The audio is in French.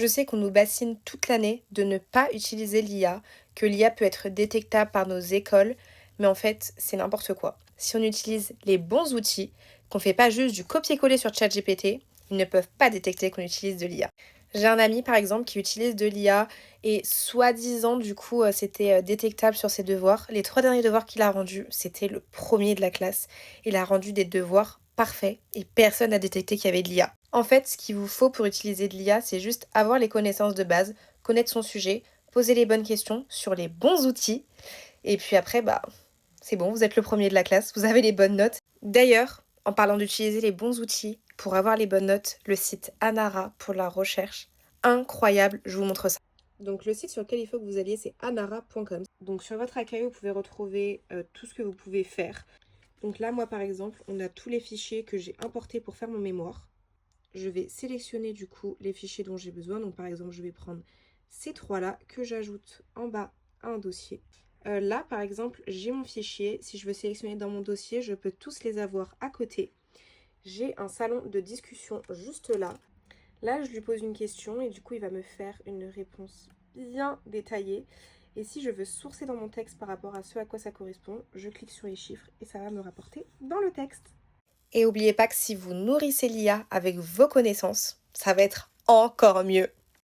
Je sais qu'on nous bassine toute l'année de ne pas utiliser l'IA, que l'IA peut être détectable par nos écoles, mais en fait, c'est n'importe quoi. Si on utilise les bons outils, qu'on fait pas juste du copier-coller sur ChatGPT, ils ne peuvent pas détecter qu'on utilise de l'IA. J'ai un ami par exemple qui utilise de l'IA et soi-disant du coup c'était détectable sur ses devoirs. Les 3 derniers devoirs qu'il a rendus, c'était le premier de la classe. Il a rendu des devoirs parfaits et personne n'a détecté qu'il y avait de l'IA. En fait, ce qu'il vous faut pour utiliser de l'IA, c'est juste avoir les connaissances de base, connaître son sujet, poser les bonnes questions sur les bons outils et puis après c'est bon, vous êtes le premier de la classe, vous avez les bonnes notes. D'ailleurs, en parlant d'utiliser les bons outils pour avoir les bonnes notes, le site Anara pour la recherche, incroyable, je vous montre ça. Donc le site sur lequel il faut que vous alliez, c'est anara.com. Donc sur votre accueil, vous pouvez retrouver tout ce que vous pouvez faire. Donc là, moi par exemple, on a tous les fichiers que j'ai importés pour faire mon mémoire. Je vais sélectionner du coup les fichiers dont j'ai besoin. Donc par exemple, je vais prendre ces trois-là que j'ajoute en bas à un dossier. Là, par exemple, j'ai mon fichier. Si je veux sélectionner dans mon dossier, je peux tous les avoir à côté. J'ai un salon de discussion juste là. Là, je lui pose une question et du coup, il va me faire une réponse bien détaillée. Et si je veux sourcer dans mon texte par rapport à ce à quoi ça correspond, je clique sur les chiffres et ça va me rapporter dans le texte. Et n'oubliez pas que si vous nourrissez l'IA avec vos connaissances, ça va être encore mieux.